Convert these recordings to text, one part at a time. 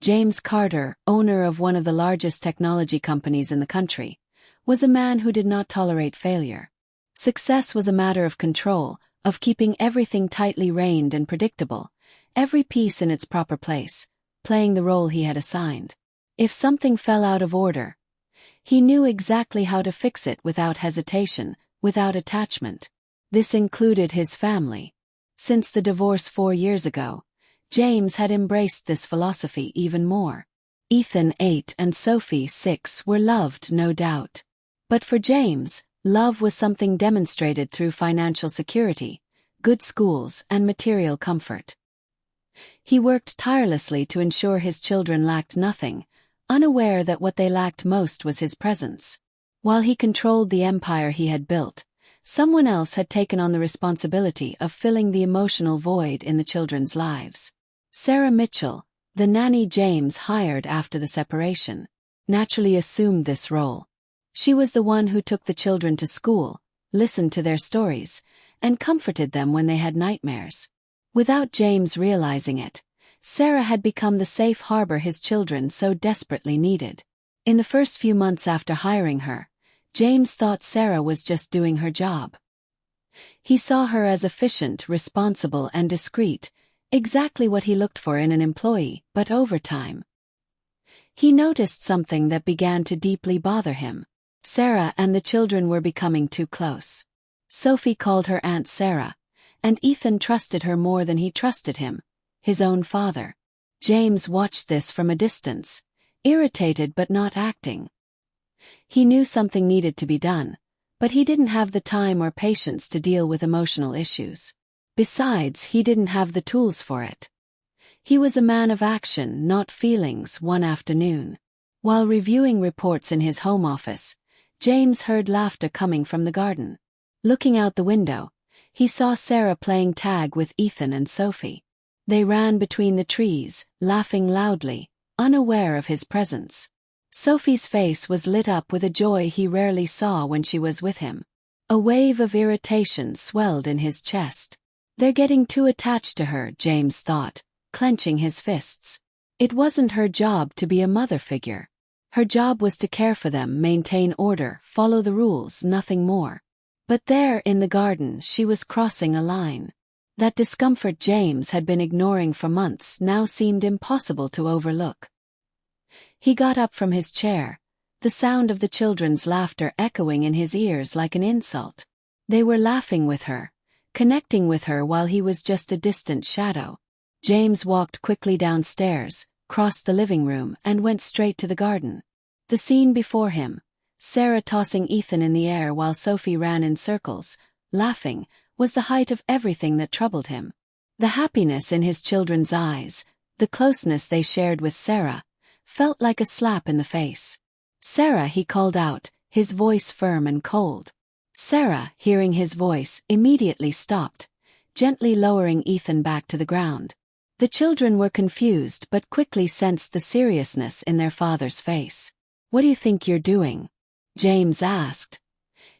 James Carter, owner of one of the largest technology companies in the country, was a man who did not tolerate failure. Success was a matter of control, of keeping everything tightly reined and predictable, every piece in its proper place, playing the role he had assigned. If something fell out of order, he knew exactly how to fix it without hesitation, without attachment. This included his family. Since the divorce 4 years ago, James had embraced this philosophy even more. Ethan, 8, and Sophie, 6, were loved, no doubt. But for James, love was something demonstrated through financial security, good schools, and material comfort. He worked tirelessly to ensure his children lacked nothing, unaware that what they lacked most was his presence. While he controlled the empire he had built, someone else had taken on the responsibility of filling the emotional void in the children's lives. Sarah Mitchell, the nanny James hired after the separation, naturally assumed this role. She was the one who took the children to school, listened to their stories, and comforted them when they had nightmares. Without James realizing it, Sarah had become the safe harbor his children so desperately needed. In the first few months after hiring her, James thought Sarah was just doing her job. He saw her as efficient, responsible, and discreet, exactly what he looked for in an employee, but over time, he noticed something that began to deeply bother him. Sarah and the children were becoming too close. Sophie called her Aunt Sarah, and Ethan trusted her more than he trusted him, his own father. James watched this from a distance, irritated but not acting. He knew something needed to be done, but he didn't have the time or patience to deal with emotional issues. Besides, he didn't have the tools for it. He was a man of action, not feelings. One afternoon, while reviewing reports in his home office, James heard laughter coming from the garden. Looking out the window, he saw Sarah playing tag with Ethan and Sophie. They ran between the trees, laughing loudly, unaware of his presence. Sophie's face was lit up with a joy he rarely saw when she was with him. A wave of irritation swelled in his chest. They're getting too attached to her, James thought, clenching his fists. It wasn't her job to be a mother figure. Her job was to care for them, maintain order, follow the rules, nothing more. But there in the garden she was crossing a line. That discomfort James had been ignoring for months now seemed impossible to overlook. He got up from his chair, the sound of the children's laughter echoing in his ears like an insult. They were laughing with her, connecting with her while he was just a distant shadow. James walked quickly downstairs, crossed the living room, and went straight to the garden. The scene before him, Sarah tossing Ethan in the air while Sophie ran in circles, laughing, was the height of everything that troubled him. The happiness in his children's eyes, the closeness they shared with Sarah, felt like a slap in the face. "Sarah," he called out, his voice firm and cold. Sarah, hearing his voice, immediately stopped, gently lowering Ethan back to the ground. The children were confused but quickly sensed the seriousness in their father's face. "What do you think you're doing?" James asked,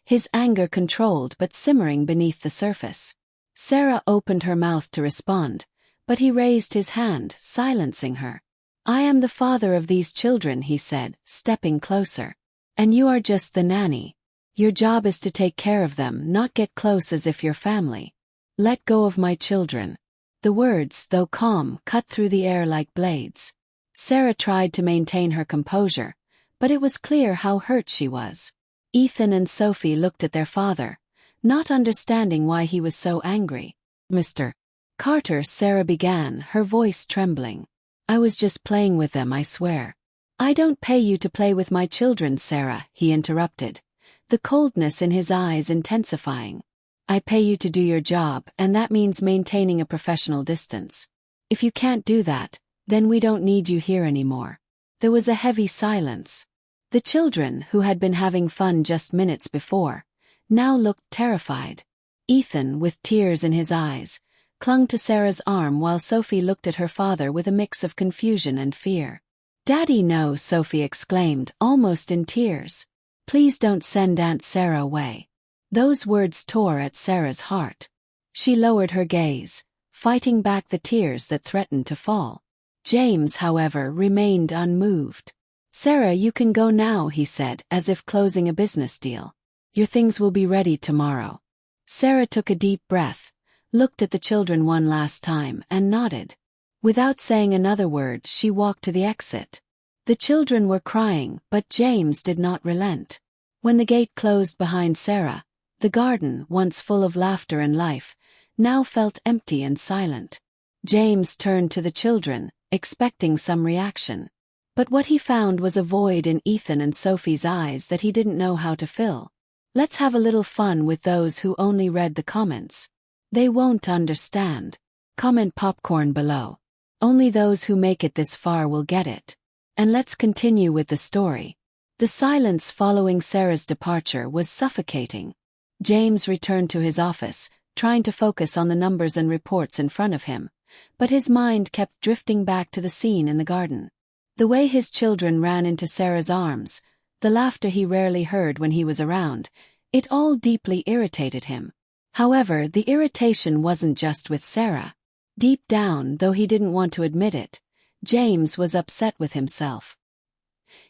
his anger controlled but simmering beneath the surface. Sarah opened her mouth to respond, but he raised his hand, silencing her. "I am the father of these children," he said, stepping closer. "And you are just the nanny. Your job is to take care of them, not get close as if you're family. Let go of my children." The words, though calm, cut through the air like blades. Sarah tried to maintain her composure, but it was clear how hurt she was. Ethan and Sophie looked at their father, not understanding why he was so angry. "Mr. Carter," Sarah began, her voice trembling. "I was just playing with them, I swear." "I don't pay you to play with my children, Sarah," he interrupted, the coldness in his eyes intensifying. "I pay you to do your job, and that means maintaining a professional distance. If you can't do that, then we don't need you here anymore." There was a heavy silence. The children, who had been having fun just minutes before, now looked terrified. Ethan, with tears in his eyes, clung to Sarah's arm while Sophie looked at her father with a mix of confusion and fear. "Daddy, no," Sophie exclaimed, almost in tears. "Please don't send Aunt Sarah away." Those words tore at Sarah's heart. She lowered her gaze, fighting back the tears that threatened to fall. James, however, remained unmoved. "Sarah, you can go now," he said, as if closing a business deal. "Your things will be ready tomorrow." Sarah took a deep breath, looked at the children one last time, and nodded. Without saying another word, she walked to the exit. The children were crying, but James did not relent. When the gate closed behind Sarah, the garden, once full of laughter and life, now felt empty and silent. James turned to the children, expecting some reaction. But what he found was a void in Ethan and Sophie's eyes that he didn't know how to fill. Let's have a little fun with those who only read the comments. They won't understand. Comment popcorn below. Only those who make it this far will get it. And let's continue with the story. The silence following Sarah's departure was suffocating. James returned to his office, trying to focus on the numbers and reports in front of him, but his mind kept drifting back to the scene in the garden. The way his children ran into Sarah's arms, the laughter he rarely heard when he was around, it all deeply irritated him. However, the irritation wasn't just with Sarah. Deep down, though he didn't want to admit it, James was upset with himself.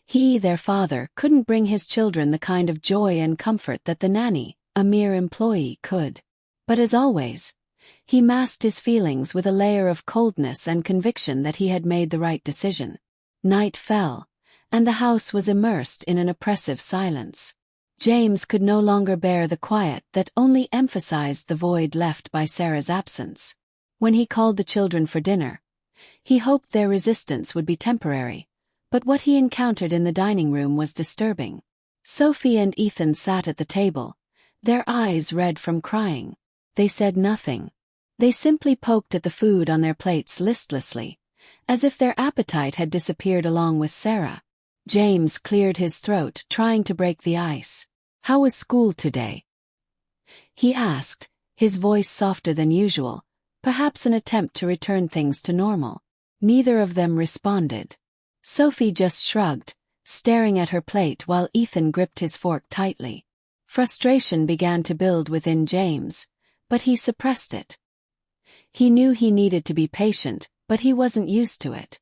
He, their father, couldn't bring his children the kind of joy and comfort that the nanny, a mere employee, could. But as always, he masked his feelings with a layer of coldness and conviction that he had made the right decision. Night fell, and the house was immersed in an oppressive silence. James could no longer bear the quiet that only emphasized the void left by Sarah's absence. When he called the children for dinner, he hoped their resistance would be temporary, but what he encountered in the dining room was disturbing. Sophie and Ethan sat at the table, their eyes red from crying. They said nothing. They simply poked at the food on their plates listlessly, as if their appetite had disappeared along with Sarah. James cleared his throat, trying to break the ice. "How was school today?" he asked, his voice softer than usual, perhaps an attempt to return things to normal. Neither of them responded. Sophie just shrugged, staring at her plate while Ethan gripped his fork tightly. Frustration began to build within James, but he suppressed it. He knew he needed to be patient, but he wasn't used to it.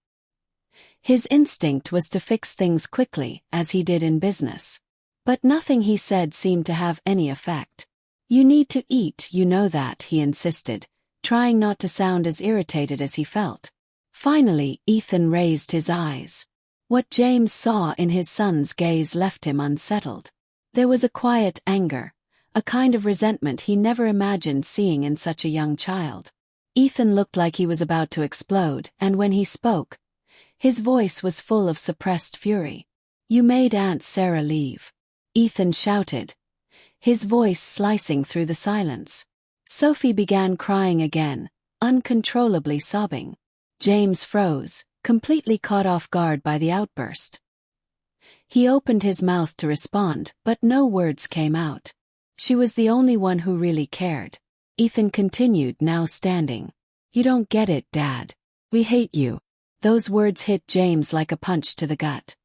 His instinct was to fix things quickly, as he did in business. But nothing he said seemed to have any effect. "You need to eat, you know that," he insisted, trying not to sound as irritated as he felt. Finally, Ethan raised his eyes. What James saw in his son's gaze left him unsettled. There was a quiet anger, a kind of resentment he never imagined seeing in such a young child. Ethan looked like he was about to explode, and when he spoke, his voice was full of suppressed fury. "You made Aunt Sarah leave," Ethan shouted, his voice slicing through the silence. Sophie began crying again, uncontrollably sobbing. James froze, completely caught off guard by the outburst. He opened his mouth to respond, but no words came out. She was the only one who really cared. Ethan continued, now standing. "You don't get it, Dad. We hate you." Those words hit James like a punch to the gut.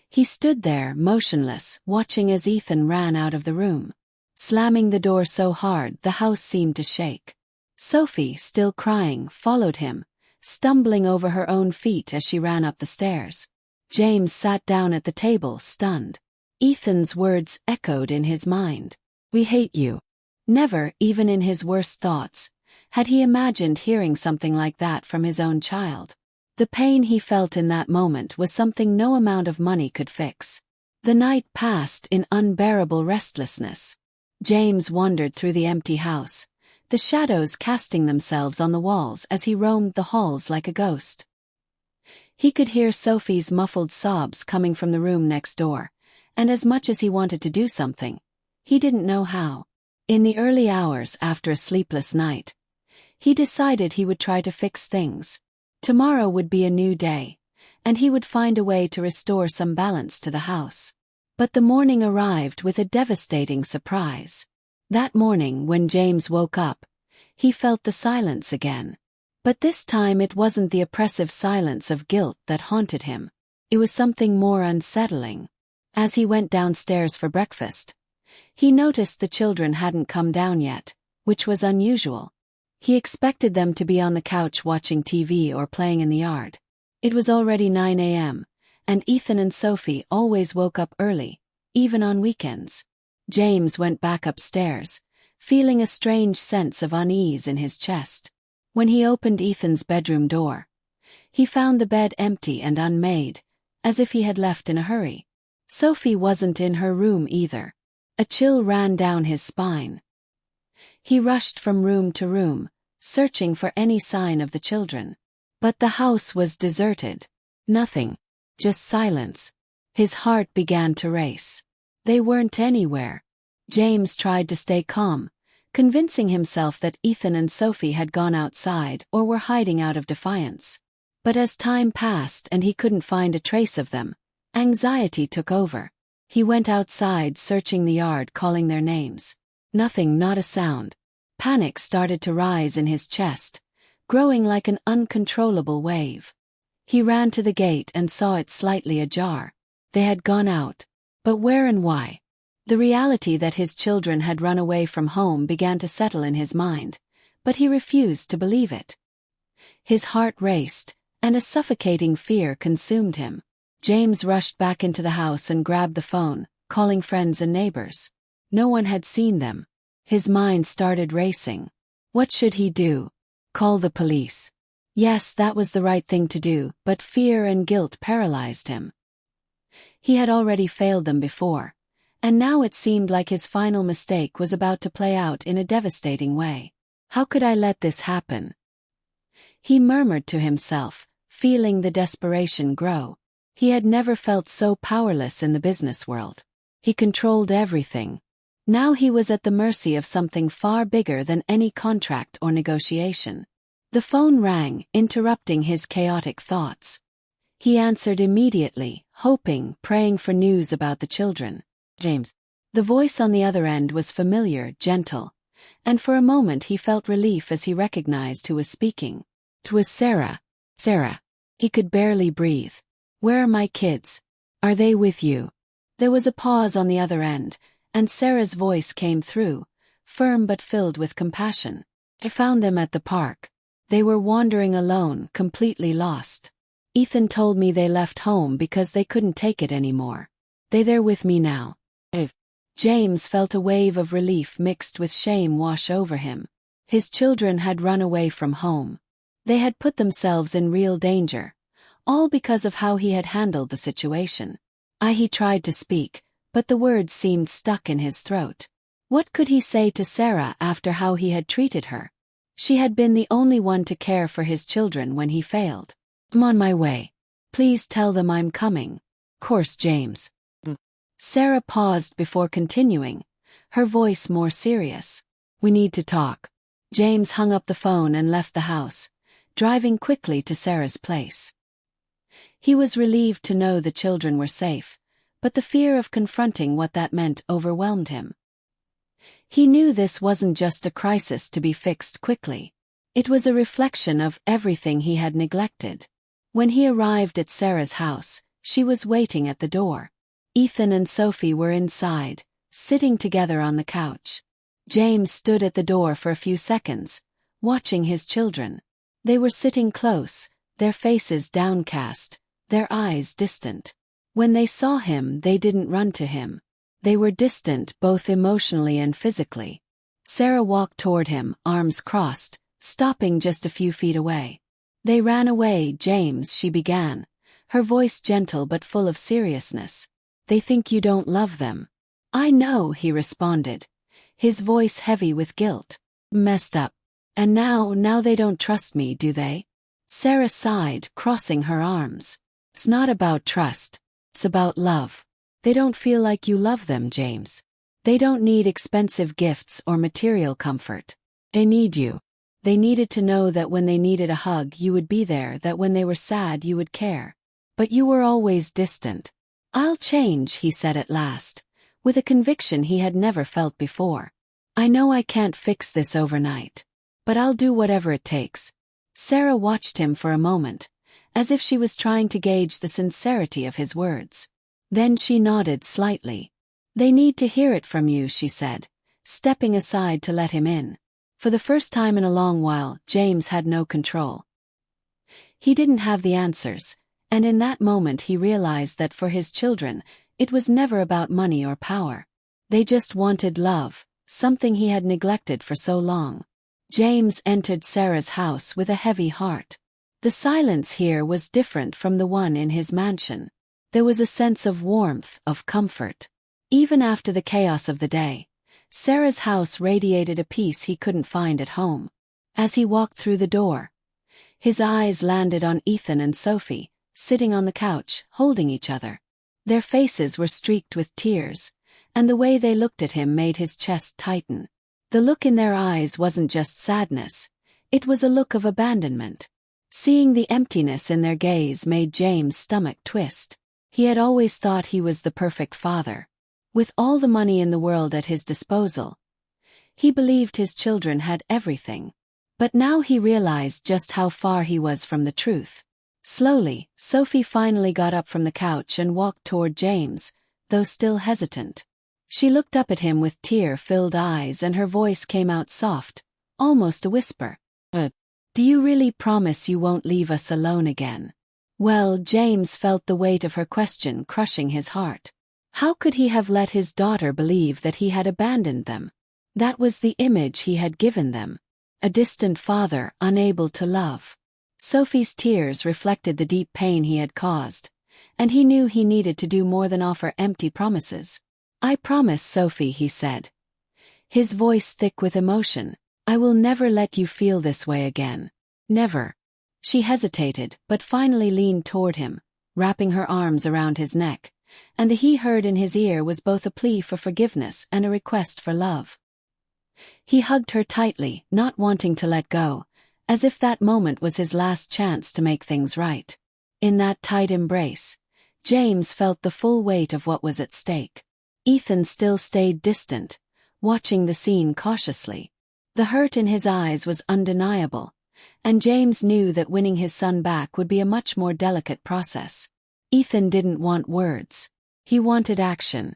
He stood there, motionless, watching as Ethan ran out of the room. Slamming the door so hard the house seemed to shake. Sophie, still crying, followed him, stumbling over her own feet as she ran up the stairs. James sat down at the table, stunned. Ethan's words echoed in his mind. "We hate you." Never, even in his worst thoughts, had he imagined hearing something like that from his own child. The pain he felt in that moment was something no amount of money could fix. The night passed in unbearable restlessness. James wandered through the empty house, the shadows casting themselves on the walls as he roamed the halls like a ghost. He could hear Sophie's muffled sobs coming from the room next door, and as much as he wanted to do something, he didn't know how. In the early hours after a sleepless night, he decided he would try to fix things. Tomorrow would be a new day, and he would find a way to restore some balance to the house. But the morning arrived with a devastating surprise. That morning, when James woke up, he felt the silence again. But this time it wasn't the oppressive silence of guilt that haunted him. It was something more unsettling. As he went downstairs for breakfast, he noticed the children hadn't come down yet, which was unusual. He expected them to be on the couch watching TV or playing in the yard. It was already 9 a.m., and Ethan and Sophie always woke up early, even on weekends. James went back upstairs, feeling a strange sense of unease in his chest. When he opened Ethan's bedroom door, he found the bed empty and unmade, as if he had left in a hurry. Sophie wasn't in her room either. A chill ran down his spine. He rushed from room to room, searching for any sign of the children. But the house was deserted. Nothing. Just silence. His heart began to race. They weren't anywhere. James tried to stay calm, convincing himself that Ethan and Sophie had gone outside or were hiding out of defiance. But as time passed and he couldn't find a trace of them, anxiety took over. He went outside, searching the yard, calling their names. Nothing, not a sound. Panic started to rise in his chest, growing like an uncontrollable wave. He ran to the gate and saw it slightly ajar. They had gone out. But where and why? The reality that his children had run away from home began to settle in his mind, but he refused to believe it. His heart raced, and a suffocating fear consumed him. James rushed back into the house and grabbed the phone, calling friends and neighbors. No one had seen them. His mind started racing. What should he do? Call the police. Yes, that was the right thing to do, but fear and guilt paralyzed him. He had already failed them before, and now it seemed like his final mistake was about to play out in a devastating way. How could I let this happen? He murmured to himself, feeling the desperation grow. He had never felt so powerless in the business world. He controlled everything. Now he was at the mercy of something far bigger than any contract or negotiation. The phone rang, interrupting his chaotic thoughts. He answered immediately, hoping, praying for news about the children. James. The voice on the other end was familiar, gentle, and for a moment he felt relief as he recognized who was speaking. It was Sarah. Sarah. He could barely breathe. Where are my kids? Are they with you? There was a pause on the other end, and Sarah's voice came through, firm but filled with compassion. I found them at the park. They were wandering alone, completely lost. Ethan told me they left home because they couldn't take it anymore. They're with me now. James felt a wave of relief mixed with shame wash over him. His children had run away from home. They had put themselves in real danger, all because of how he had handled the situation. He tried to speak, but the words seemed stuck in his throat. What could he say to Sarah after how he had treated her? She had been the only one to care for his children when he failed. I'm on my way. Please tell them I'm coming. Course, James. Sarah paused before continuing, her voice more serious. We need to talk. James hung up the phone and left the house, driving quickly to Sarah's place. He was relieved to know the children were safe, but the fear of confronting what that meant overwhelmed him. He knew this wasn't just a crisis to be fixed quickly. It was a reflection of everything he had neglected. When he arrived at Sarah's house, she was waiting at the door. Ethan and Sophie were inside, sitting together on the couch. James stood at the door for a few seconds, watching his children. They were sitting close, their faces downcast, their eyes distant. When they saw him, they didn't run to him. They were distant both emotionally and physically. Sarah walked toward him, arms crossed, stopping just a few feet away. They ran away, James, she began, her voice gentle but full of seriousness. They think you don't love them. I know, he responded, his voice heavy with guilt. Messed up. And now they don't trust me, do they? Sarah sighed, crossing her arms. It's not about trust. It's about love. They don't feel like you love them, James. They don't need expensive gifts or material comfort. They need you. They needed to know that when they needed a hug you would be there, that when they were sad you would care. But you were always distant. I'll change, he said at last, with a conviction he had never felt before. I know I can't fix this overnight, but I'll do whatever it takes. Sarah watched him for a moment, as if she was trying to gauge the sincerity of his words. Then she nodded slightly. They need to hear it from you, she said, stepping aside to let him in. For the first time in a long while, James had no control. He didn't have the answers, and in that moment he realized that for his children, it was never about money or power. They just wanted love, something he had neglected for so long. James entered Sarah's house with a heavy heart. The silence here was different from the one in his mansion. There was a sense of warmth, of comfort. Even after the chaos of the day, Sarah's house radiated a peace he couldn't find at home. As he walked through the door, his eyes landed on Ethan and Sophie, sitting on the couch, holding each other. Their faces were streaked with tears, and the way they looked at him made his chest tighten. The look in their eyes wasn't just sadness, it was a look of abandonment. Seeing the emptiness in their gaze made James' stomach twist. He had always thought he was the perfect father. With all the money in the world at his disposal, he believed his children had everything. But now he realized just how far he was from the truth. Slowly, Sophie finally got up from the couch and walked toward James, though still hesitant. She looked up at him with tear-filled eyes and her voice came out soft, almost a whisper. Do you really promise you won't leave us alone again? Well, James felt the weight of her question crushing his heart. How could he have let his daughter believe that he had abandoned them? That was the image he had given them. A distant father, unable to love. Sophie's tears reflected the deep pain he had caused, and he knew he needed to do more than offer empty promises. I promise, Sophie, he said, his voice thick with emotion. I will never let you feel this way again. Never. She hesitated, but finally leaned toward him, wrapping her arms around his neck, and the he heard in his ear was both a plea for forgiveness and a request for love. He hugged her tightly, not wanting to let go, as if that moment was his last chance to make things right. In that tight embrace, James felt the full weight of what was at stake. Ethan still stayed distant, watching the scene cautiously. The hurt in his eyes was undeniable, and James knew that winning his son back would be a much more delicate process. Ethan didn't want words. He wanted action.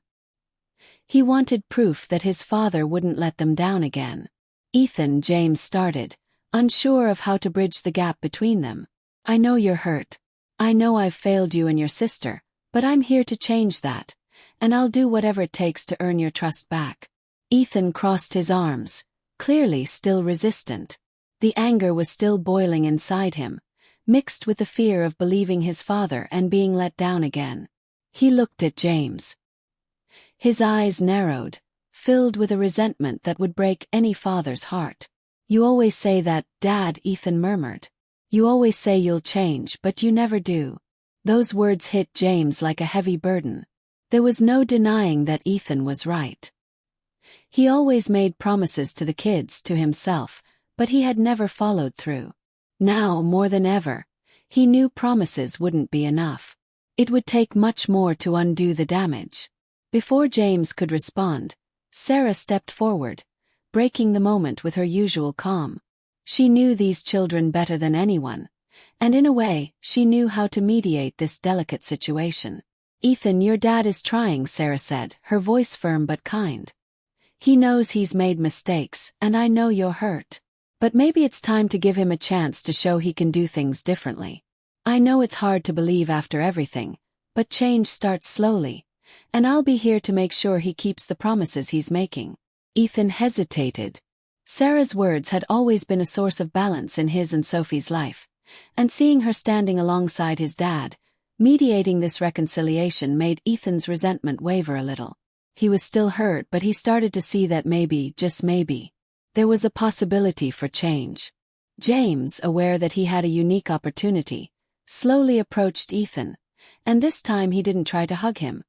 He wanted proof that his father wouldn't let them down again. Ethan, James started, unsure of how to bridge the gap between them. I know you're hurt. I know I've failed you and your sister, but I'm here to change that, and I'll do whatever it takes to earn your trust back. Ethan crossed his arms, clearly still resistant. The anger was still boiling inside him, mixed with the fear of believing his father and being let down again. He looked at James. His eyes narrowed, filled with a resentment that would break any father's heart. You always say that, Dad, Ethan murmured. You always say you'll change, but you never do. Those words hit James like a heavy burden. There was no denying that Ethan was right. He always made promises to the kids, to himself, but he had never followed through. Now, more than ever, he knew promises wouldn't be enough. It would take much more to undo the damage. Before James could respond, Sarah stepped forward, breaking the moment with her usual calm. She knew these children better than anyone, and in a way, she knew how to mediate this delicate situation. Ethan, your dad is trying, Sarah said, her voice firm but kind. He knows he's made mistakes, and I know you're hurt. But maybe it's time to give him a chance to show he can do things differently. I know it's hard to believe after everything, but change starts slowly, and I'll be here to make sure he keeps the promises he's making. Ethan hesitated. Sarah's words had always been a source of balance in his and Sophie's life, and seeing her standing alongside his dad, mediating this reconciliation made Ethan's resentment waver a little. He was still hurt, but he started to see that maybe, just maybe, there was a possibility for change. James, aware that he had a unique opportunity, slowly approached Ethan, and this time he didn't try to hug him.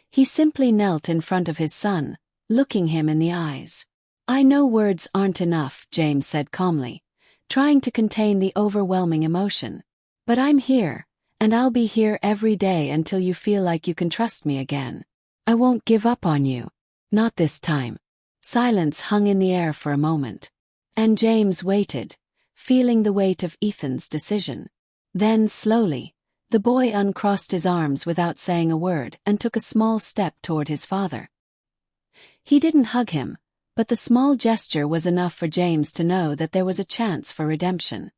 He simply knelt in front of his son, looking him in the eyes. I know words aren't enough, James said calmly, trying to contain the overwhelming emotion. But I'm here, and I'll be here every day until you feel like you can trust me again. I won't give up on you. Not this time. Silence hung in the air for a moment. And James waited, feeling the weight of Ethan's decision. Then, slowly, the boy uncrossed his arms without saying a word and took a small step toward his father. He didn't hug him, but the small gesture was enough for James to know that there was a chance for redemption.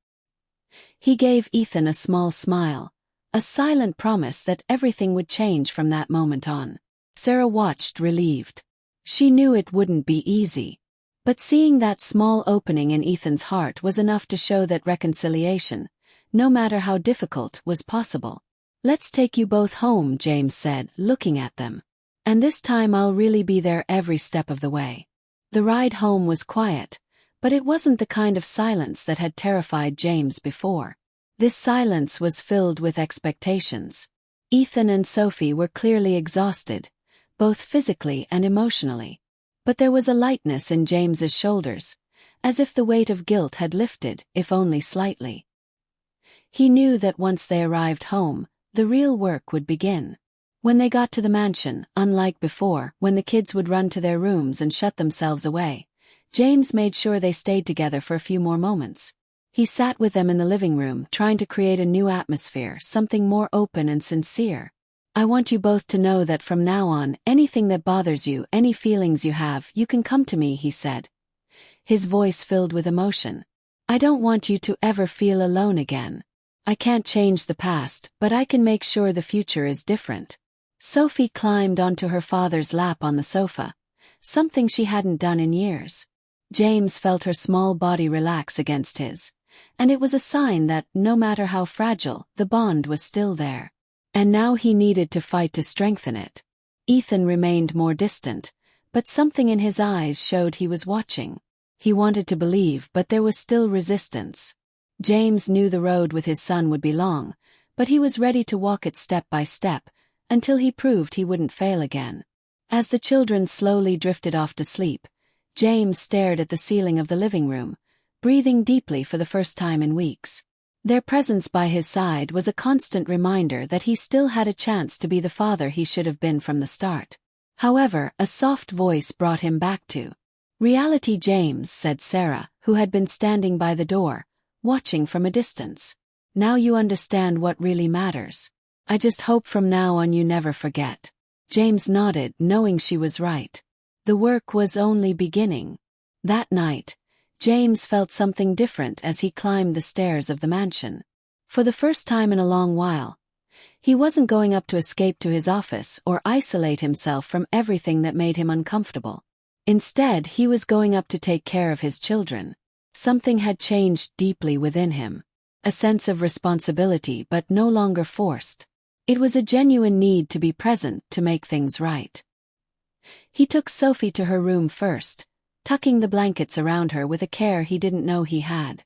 He gave Ethan a small smile, a silent promise that everything would change from that moment on. Sarah watched relieved. She knew it wouldn't be easy. But seeing that small opening in Ethan's heart was enough to show that reconciliation, no matter how difficult, was possible. "Let's take you both home," James said, looking at them. "And this time I'll really be there every step of the way." The ride home was quiet, but it wasn't the kind of silence that had terrified James before. This silence was filled with expectations. Ethan and Sophie were clearly exhausted, both physically and emotionally. But there was a lightness in James's shoulders, as if the weight of guilt had lifted, if only slightly. He knew that once they arrived home, the real work would begin. When they got to the mansion, unlike before, when the kids would run to their rooms and shut themselves away, James made sure they stayed together for a few more moments. He sat with them in the living room, trying to create a new atmosphere, something more open and sincere. "I want you both to know that from now on, anything that bothers you, any feelings you have, you can come to me," he said, his voice filled with emotion. "I don't want you to ever feel alone again. I can't change the past, but I can make sure the future is different." Sophie climbed onto her father's lap on the sofa, something she hadn't done in years. James felt her small body relax against his, and it was a sign that, no matter how fragile, the bond was still there. And now he needed to fight to strengthen it. Ethan remained more distant, but something in his eyes showed he was watching. He wanted to believe, but there was still resistance. James knew the road with his son would be long, but he was ready to walk it step by step, until he proved he wouldn't fail again. As the children slowly drifted off to sleep, James stared at the ceiling of the living room, breathing deeply for the first time in weeks. Their presence by his side was a constant reminder that he still had a chance to be the father he should have been from the start. However, a soft voice brought him back to reality. "James," said Sarah, who had been standing by the door, watching from a distance. "Now you understand what really matters. I just hope from now on you never forget." James nodded, knowing she was right. The work was only beginning. That night, James felt something different as he climbed the stairs of the mansion. For the first time in a long while, he wasn't going up to escape to his office or isolate himself from everything that made him uncomfortable. Instead, he was going up to take care of his children. Something had changed deeply within him. A sense of responsibility, but no longer forced. It was a genuine need to be present to make things right. He took Sophie to her room first, tucking the blankets around her with a care he didn't know he had.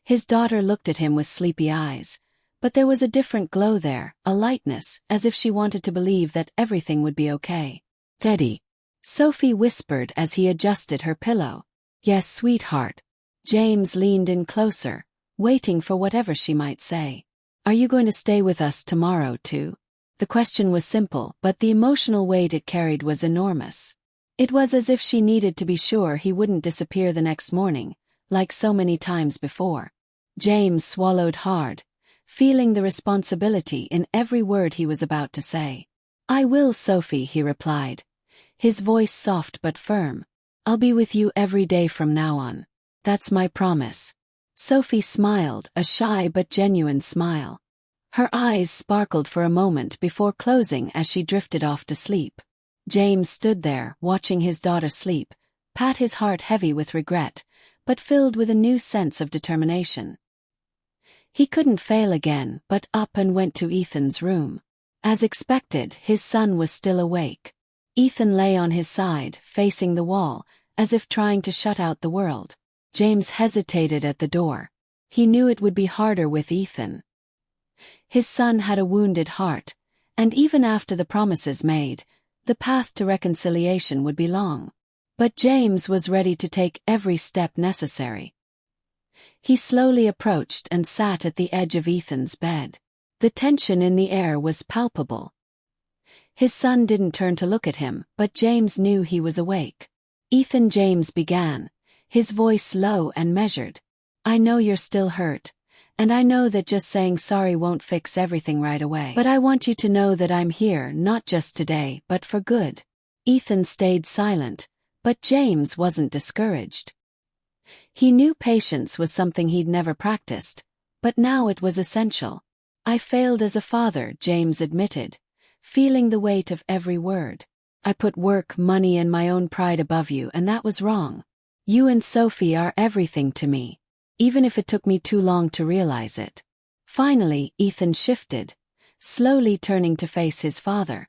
His daughter looked at him with sleepy eyes, but there was a different glow there, a lightness, as if she wanted to believe that everything would be okay. "Teddy," Sophie whispered as he adjusted her pillow. "Yes, sweetheart." James leaned in closer, waiting for whatever she might say. "Are you going to stay with us tomorrow too?" The question was simple, but the emotional weight it carried was enormous. It was as if she needed to be sure he wouldn't disappear the next morning, like so many times before. James swallowed hard, feeling the responsibility in every word he was about to say. "I will, Sophie," he replied, his voice soft but firm. "I'll be with you every day from now on. That's my promise." Sophie smiled, a shy but genuine smile. Her eyes sparkled for a moment before closing as she drifted off to sleep. James stood there, watching his daughter sleep, pat his heart heavy with regret, but filled with a new sense of determination. He couldn't fail again, but up and went to Ethan's room. As expected, his son was still awake. Ethan lay on his side, facing the wall, as if trying to shut out the world. James hesitated at the door. He knew it would be harder with Ethan. His son had a wounded heart, and even after the promises made, the path to reconciliation would be long. But James was ready to take every step necessary. He slowly approached and sat at the edge of Ethan's bed. The tension in the air was palpable. His son didn't turn to look at him, but James knew he was awake. "Ethan," James began, his voice low and measured. "I know you're still hurt, and I know that just saying sorry won't fix everything right away. But I want you to know that I'm here not just today but for good." Ethan stayed silent, But James wasn't discouraged. He knew patience was something he'd never practiced, but now it was essential. "I failed as a father," James admitted, feeling the weight of every word. "I put work, money, and my own pride above you, and that was wrong. You and Sophie are everything to me, even if it took me too long to realize it." Finally, Ethan shifted, slowly turning to face his father.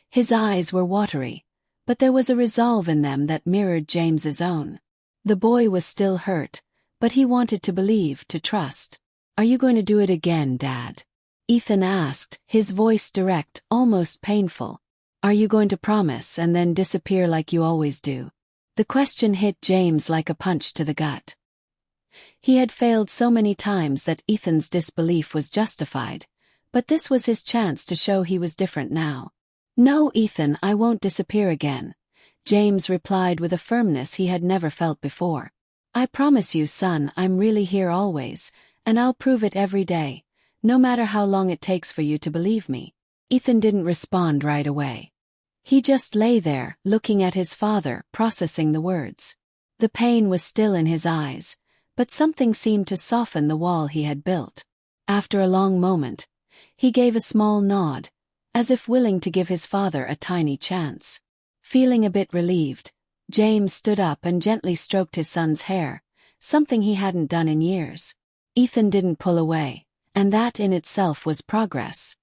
His eyes were watery, but there was a resolve in them that mirrored James's own. The boy was still hurt, but he wanted to believe, to trust. "Are you going to do it again, Dad?" Ethan asked, his voice direct, almost painful. "Are you going to promise and then disappear like you always do?" The question hit James like a punch to the gut. He had failed so many times that Ethan's disbelief was justified, but this was his chance to show he was different now. "No, Ethan, I won't disappear again," James replied with a firmness he had never felt before. "I promise you, son, I'm really here always, and I'll prove it every day, no matter how long it takes for you to believe me." Ethan didn't respond right away. He just lay there, looking at his father, processing the words. The pain was still in his eyes, but something seemed to soften the wall he had built. After a long moment, he gave a small nod, as if willing to give his father a tiny chance. Feeling a bit relieved, James stood up and gently stroked his son's hair, something he hadn't done in years. Ethan didn't pull away, and that in itself was progress.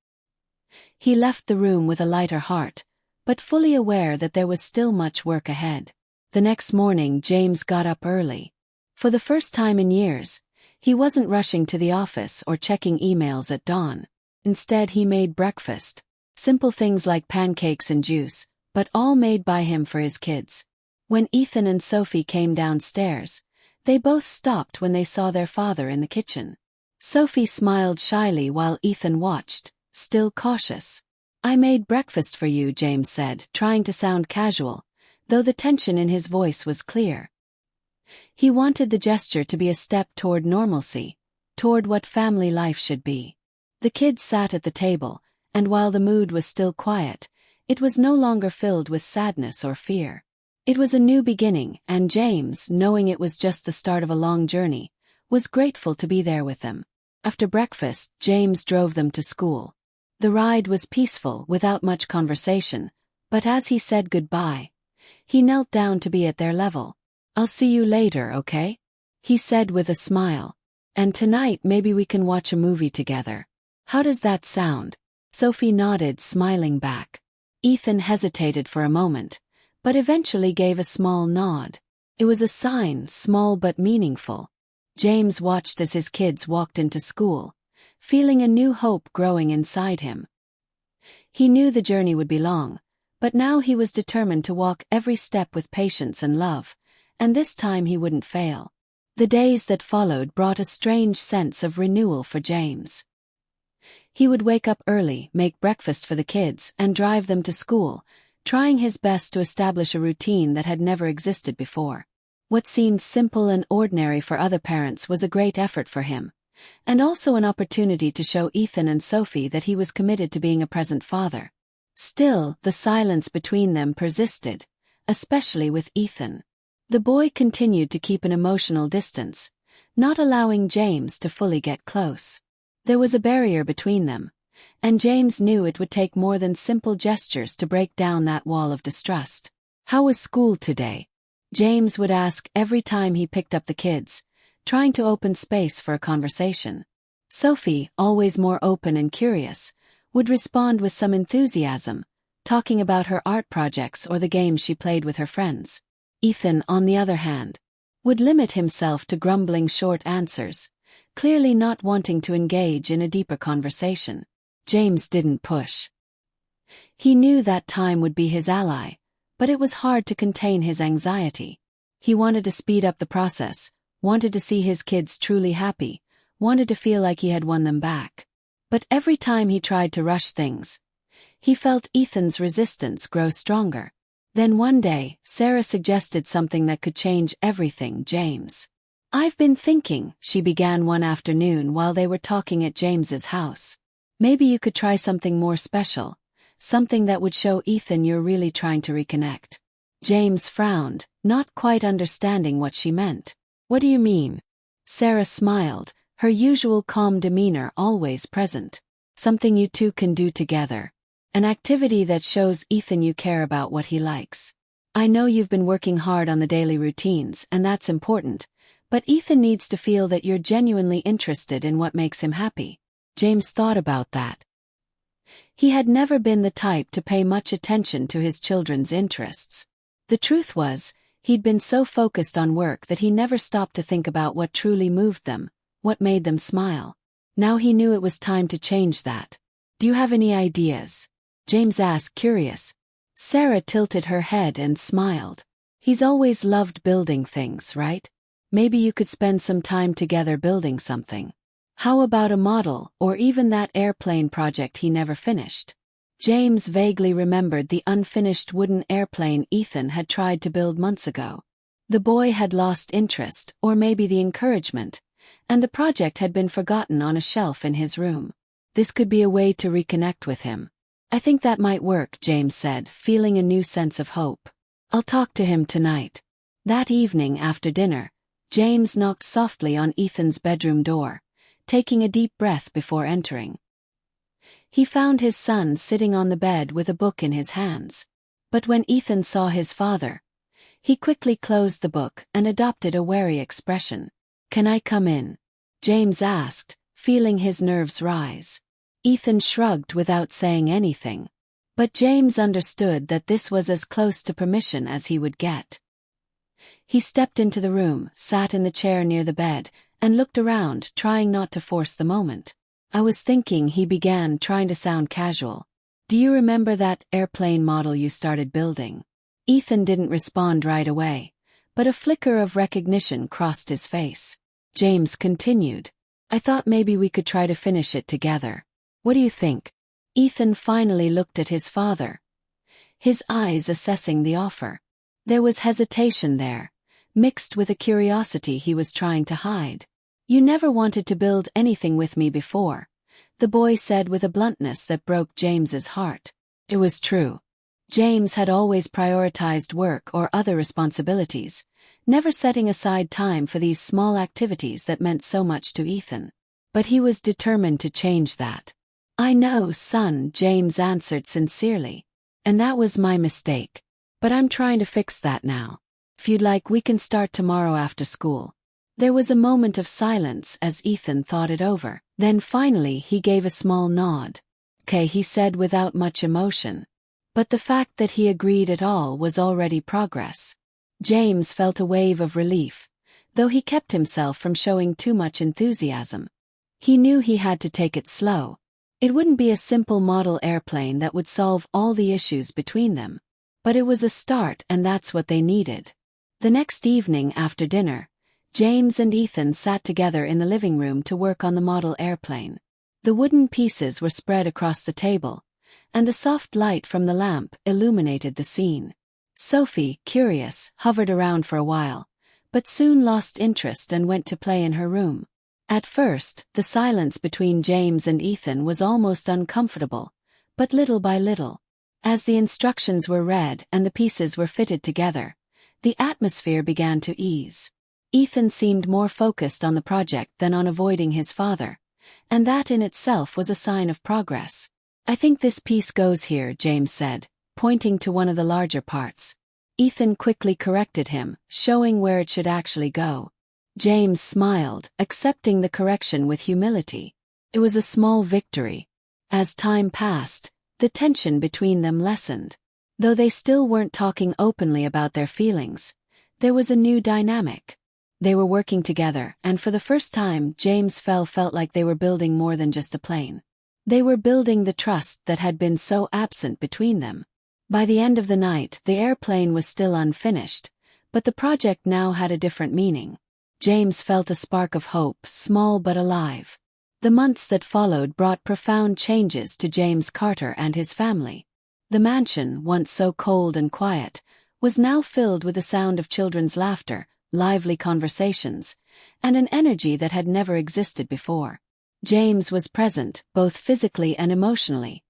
He left the room with a lighter heart, but fully aware that there was still much work ahead. The next morning, James got up early. For the first time in years, he wasn't rushing to the office or checking emails at dawn. Instead, he made breakfast. Simple things like pancakes and juice, but all made by him for his kids. When Ethan and Sophie came downstairs, they both stopped when they saw their father in the kitchen. Sophie smiled shyly while Ethan watched, still cautious. "I made breakfast for you," James said, trying to sound casual, though the tension in his voice was clear. He wanted the gesture to be a step toward normalcy, toward what family life should be. The kids sat at the table, and while the mood was still quiet, it was no longer filled with sadness or fear. It was a new beginning, and James, knowing it was just the start of a long journey, was grateful to be there with them. After breakfast, James drove them to school. The ride was peaceful, without much conversation, but as he said goodbye, he knelt down to be at their level. "I'll see you later, okay?" he said with a smile. "And tonight maybe we can watch a movie together. How does that sound?" Sophie nodded, smiling back. Ethan hesitated for a moment, but eventually gave a small nod. It was a sign, small but meaningful. James watched as his kids walked into school, feeling a new hope growing inside him. He knew the journey would be long, but now he was determined to walk every step with patience and love, and this time he wouldn't fail. The days that followed brought a strange sense of renewal for James. He would wake up early, make breakfast for the kids, and drive them to school, trying his best to establish a routine that had never existed before. What seemed simple and ordinary for other parents was a great effort for him, and also an opportunity to show Ethan and Sophie that he was committed to being a present father. Still, the silence between them persisted, especially with Ethan. The boy continued to keep an emotional distance, not allowing James to fully get close. There was a barrier between them, and James knew it would take more than simple gestures to break down that wall of distrust. "How was school today?" James would ask every time he picked up the kids, trying to open space for a conversation. Sophie, always more open and curious, would respond with some enthusiasm, talking about her art projects or the games she played with her friends. Ethan, on the other hand, would limit himself to grumbling short answers, clearly not wanting to engage in a deeper conversation. James didn't push. He knew that time would be his ally, but it was hard to contain his anxiety. He wanted to speed up the process, wanted to see his kids truly happy, wanted to feel like he had won them back. But every time he tried to rush things, he felt Ethan's resistance grow stronger. Then one day, Sarah suggested something that could change everything. "James, I've been thinking," she began one afternoon while they were talking at James's house. "Maybe you could try something more special, something that would show Ethan you're really trying to reconnect." James frowned, not quite understanding what she meant. What do you mean? Sarah smiled, her usual calm demeanor always present. Something you two can do together. An activity that shows Ethan you care about what he likes. I know you've been working hard on the daily routines, and that's important, but Ethan needs to feel that you're genuinely interested in what makes him happy. James thought about that. He had never been the type to pay much attention to his children's interests. The truth was, he'd been so focused on work that he never stopped to think about what truly moved them, what made them smile. Now he knew it was time to change that. Do you have any ideas? James asked, curious. Sarah tilted her head and smiled. He's always loved building things, right? Maybe you could spend some time together building something. How about a model, or even that airplane project he never finished? James vaguely remembered the unfinished wooden airplane Ethan had tried to build months ago. The boy had lost interest, or maybe the encouragement, and the project had been forgotten on a shelf in his room. This could be a way to reconnect with him. I think that might work, James said, feeling a new sense of hope. I'll talk to him tonight. That evening after dinner, James knocked softly on Ethan's bedroom door, taking a deep breath before entering. He found his son sitting on the bed with a book in his hands. But when Ethan saw his father, he quickly closed the book and adopted a wary expression. Can I come in? James asked, feeling his nerves rise. Ethan shrugged without saying anything. But James understood that this was as close to permission as he would get. He stepped into the room, sat in the chair near the bed, and looked around, trying not to force the moment. I was thinking, he began, trying to sound casual. Do you remember that airplane model you started building? Ethan didn't respond right away, but a flicker of recognition crossed his face. James continued. I thought maybe we could try to finish it together. What do you think? Ethan finally looked at his father, his eyes assessing the offer. There was hesitation there, mixed with a curiosity he was trying to hide. You never wanted to build anything with me before, the boy said with a bluntness that broke James's heart. It was true. James had always prioritized work or other responsibilities, never setting aside time for these small activities that meant so much to Ethan. But he was determined to change that. I know, son, James answered sincerely. And that was my mistake. But I'm trying to fix that now. If you'd like, we can start tomorrow after school. There was a moment of silence as Ethan thought it over. Then finally he gave a small nod. Okay, he said without much emotion. But the fact that he agreed at all was already progress. James felt a wave of relief, though he kept himself from showing too much enthusiasm. He knew he had to take it slow. It wouldn't be a simple model airplane that would solve all the issues between them. But it was a start, and that's what they needed. The next evening after dinner, James and Ethan sat together in the living room to work on the model airplane. The wooden pieces were spread across the table, and the soft light from the lamp illuminated the scene. Sophie, curious, hovered around for a while, but soon lost interest and went to play in her room. At first, the silence between James and Ethan was almost uncomfortable, but little by little, as the instructions were read and the pieces were fitted together, the atmosphere began to ease. Ethan seemed more focused on the project than on avoiding his father, and that in itself was a sign of progress. I think this piece goes here, James said, pointing to one of the larger parts. Ethan quickly corrected him, showing where it should actually go. James smiled, accepting the correction with humility. It was a small victory. As time passed, the tension between them lessened. Though they still weren't talking openly about their feelings, there was a new dynamic. They were working together, and for the first time, James felt like they were building more than just a plane. They were building the trust that had been so absent between them. By the end of the night, the airplane was still unfinished, but the project now had a different meaning. James felt a spark of hope, small but alive. The months that followed brought profound changes to James Carter and his family. The mansion, once so cold and quiet, was now filled with the sound of children's laughter, lively conversations, and an energy that had never existed before. James was present, both physically and emotionally,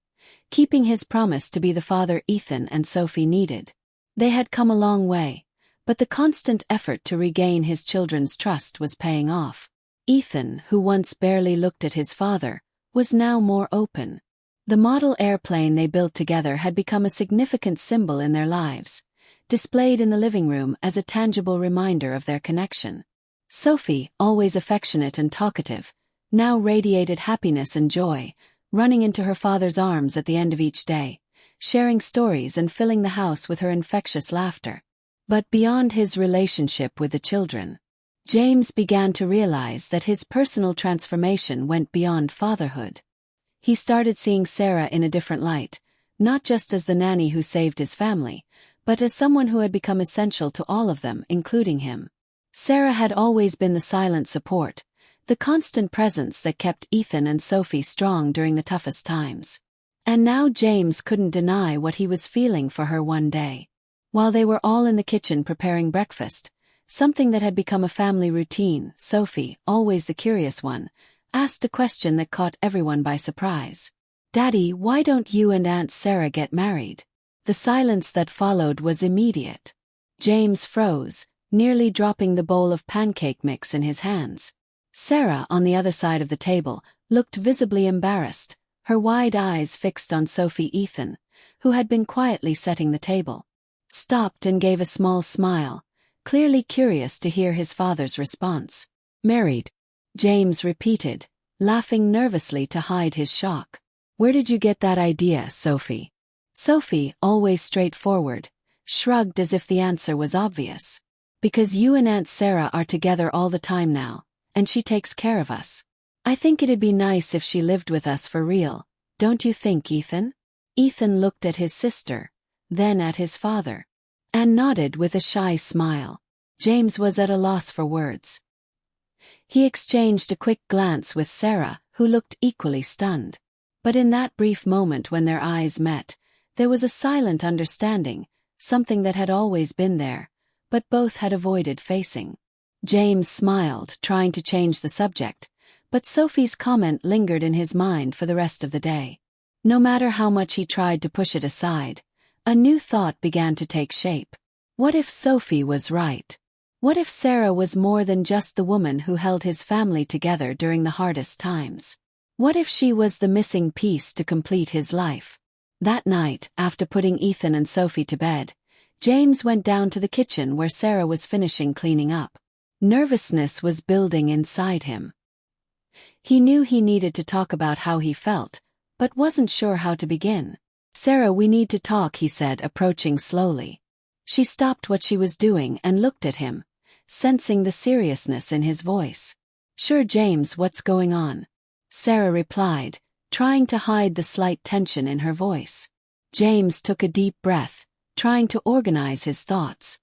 keeping his promise to be the father Ethan and Sophie needed. They had come a long way, but the constant effort to regain his children's trust was paying off. Ethan, who once barely looked at his father, was now more open. The model airplane they built together had become a significant symbol in their lives, displayed in the living room as a tangible reminder of their connection. Sophie, always affectionate and talkative, now radiated happiness and joy, running into her father's arms at the end of each day, sharing stories and filling the house with her infectious laughter. But beyond his relationship with the children, James began to realize that his personal transformation went beyond fatherhood. He started seeing Sarah in a different light, not just as the nanny who saved his family, but as someone who had become essential to all of them, including him. Sarah had always been the silent support, the constant presence that kept Ethan and Sophie strong during the toughest times. And now James couldn't deny what he was feeling for her one day. While they were all in the kitchen preparing breakfast, something that had become a family routine, Sophie, always the curious one, asked a question that caught everyone by surprise. "Daddy, why don't you and Aunt Sarah get married?" The silence that followed was immediate. James froze, nearly dropping the bowl of pancake mix in his hands. Sarah, on the other side of the table, looked visibly embarrassed, her wide eyes fixed on Sophie. Ethan, who had been quietly setting the table, stopped and gave a small smile, clearly curious to hear his father's response. "Married," James repeated, laughing nervously to hide his shock. "Where did you get that idea, Sophie?" Sophie, always straightforward, shrugged as if the answer was obvious. "Because you and Aunt Sarah are together all the time now, and she takes care of us. I think it'd be nice if she lived with us for real, don't you think, Ethan?" Ethan looked at his sister, then at his father, and nodded with a shy smile. James was at a loss for words. He exchanged a quick glance with Sarah, who looked equally stunned. But in that brief moment when their eyes met, there was a silent understanding, something that had always been there, but both had avoided facing. James smiled, trying to change the subject, but Sophie's comment lingered in his mind for the rest of the day. No matter how much he tried to push it aside, a new thought began to take shape. What if Sophie was right? What if Sarah was more than just the woman who held his family together during the hardest times? What if she was the missing piece to complete his life? That night, after putting Ethan and Sophie to bed, James went down to the kitchen where Sarah was finishing cleaning up. Nervousness was building inside him. He knew he needed to talk about how he felt, but wasn't sure how to begin. "Sarah, we need to talk," he said, approaching slowly. She stopped what she was doing and looked at him, sensing the seriousness in his voice. "Sure, James, what's going on?" Sarah replied, trying to hide the slight tension in her voice. James took a deep breath, trying to organize his thoughts.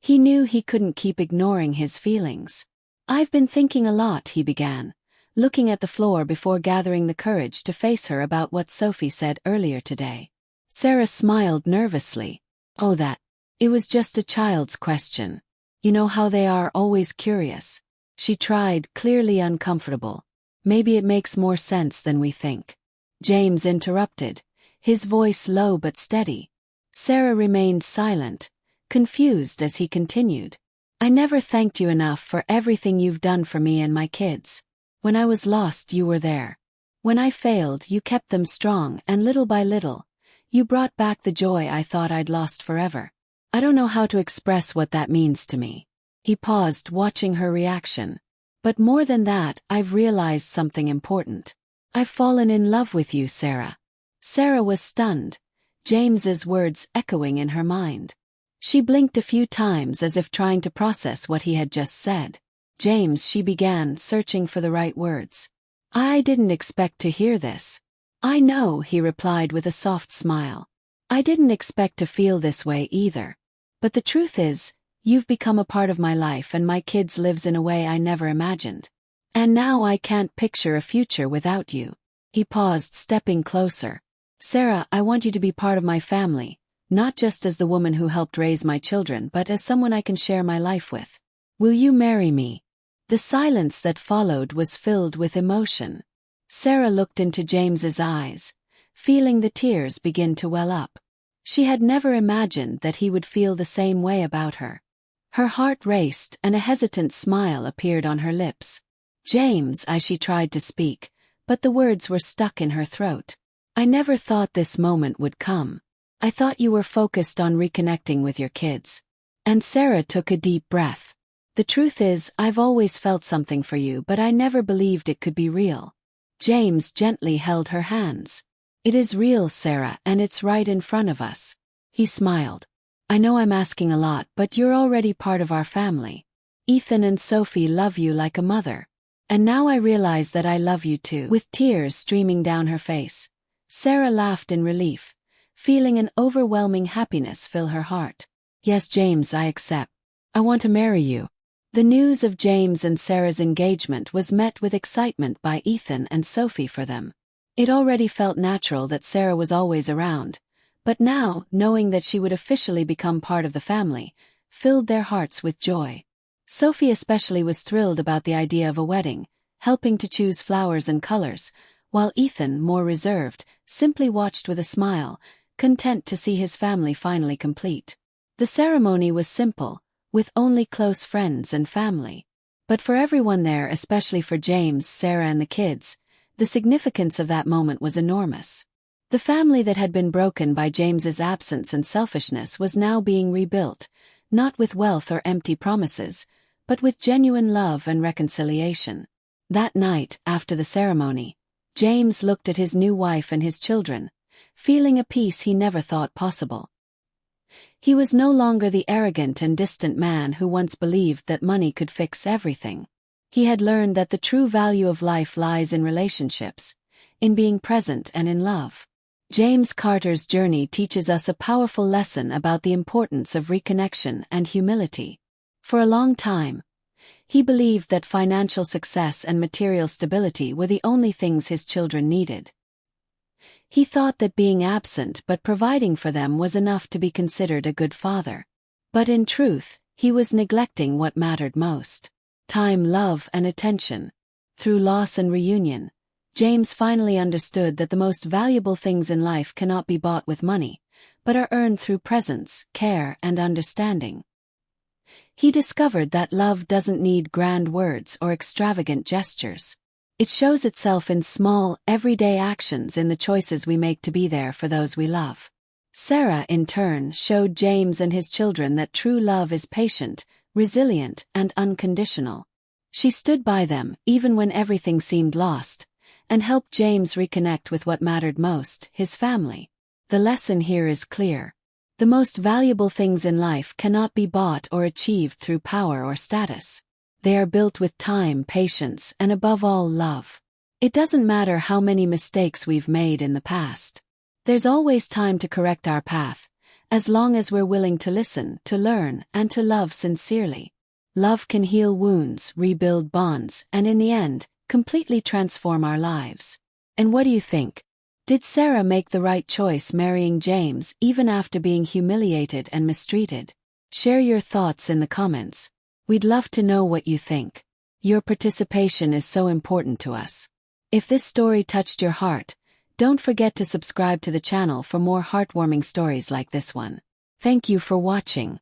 He knew he couldn't keep ignoring his feelings. "I've been thinking a lot," he began, looking at the floor before gathering the courage to face her about what Sophie said earlier today. Sarah smiled nervously. "Oh, that. It was just a child's question. You know how they are, always curious." She tried, clearly uncomfortable. "Maybe it makes more sense than we think." James interrupted, his voice low but steady. Sarah remained silent, confused as he continued. "I never thanked you enough for everything you've done for me and my kids. When I was lost, you were there. When I failed, you kept them strong, and little by little, you brought back the joy I thought I'd lost forever. I don't know how to express what that means to me." He paused, watching her reaction. "But more than that, I've realized something important. I've fallen in love with you, Sarah." Sarah was stunned, James's words echoing in her mind. She blinked a few times as if trying to process what he had just said. "James," she began, searching for the right words. "I didn't expect to hear this." "I know," he replied with a soft smile. "I didn't expect to feel this way either. But the truth is, you've become a part of my life and my kids' lives in a way I never imagined. And now I can't picture a future without you." He paused, stepping closer. "Sarah, I want you to be part of my family, not just as the woman who helped raise my children but as someone I can share my life with. Will you marry me?" The silence that followed was filled with emotion. Sarah looked into James's eyes, feeling the tears begin to well up. She had never imagined that he would feel the same way about her. Her heart raced and a hesitant smile appeared on her lips. "James," she tried to speak, but the words were stuck in her throat. "I never thought this moment would come. I thought you were focused on reconnecting with your kids." And Sarah took a deep breath. "The truth is, I've always felt something for you, but I never believed it could be real." James gently held her hands. "It is real, Sarah, and it's right in front of us." He smiled. "I know I'm asking a lot, but you're already part of our family. Ethan and Sophie love you like a mother. And now I realize that I love you too." With tears streaming down her face, Sarah laughed in relief, feeling an overwhelming happiness fill her heart. "Yes, James, I accept. I want to marry you." The news of James and Sarah's engagement was met with excitement by Ethan and Sophie for them. It already felt natural that Sarah was always around, but now, knowing that she would officially become part of the family, filled their hearts with joy. Sophie especially was thrilled about the idea of a wedding, helping to choose flowers and colors, while Ethan, more reserved, simply watched with a smile, content to see his family finally complete. The ceremony was simple, with only close friends and family. But for everyone there, especially for James, Sarah and the kids, the significance of that moment was enormous. The family that had been broken by James's absence and selfishness was now being rebuilt, not with wealth or empty promises, but with genuine love and reconciliation. That night, after the ceremony, James looked at his new wife and his children, feeling a peace he never thought possible. He was no longer the arrogant and distant man who once believed that money could fix everything. He had learned that the true value of life lies in relationships, in being present and in love. James Carter's journey teaches us a powerful lesson about the importance of reconnection and humility. For a long time, he believed that financial success and material stability were the only things his children needed. He thought that being absent but providing for them was enough to be considered a good father. But in truth, he was neglecting what mattered most: time, love, and attention. Through loss and reunion, James finally understood that the most valuable things in life cannot be bought with money, but are earned through presence, care, and understanding. He discovered that love doesn't need grand words or extravagant gestures. It shows itself in small, everyday actions, in the choices we make to be there for those we love. Sarah, in turn, showed James and his children that true love is patient, resilient, and unconditional. She stood by them, even when everything seemed lost, and helped James reconnect with what mattered most: his family. The lesson here is clear. The most valuable things in life cannot be bought or achieved through power or status. They are built with time, patience, and above all, love. It doesn't matter how many mistakes we've made in the past. There's always time to correct our path, as long as we're willing to listen, to learn, and to love sincerely. Love can heal wounds, rebuild bonds, and in the end, completely transform our lives. And what do you think? Did Sarah make the right choice marrying James even after being humiliated and mistreated? Share your thoughts in the comments. We'd love to know what you think. Your participation is so important to us. If this story touched your heart, don't forget to subscribe to the channel for more heartwarming stories like this one. Thank you for watching.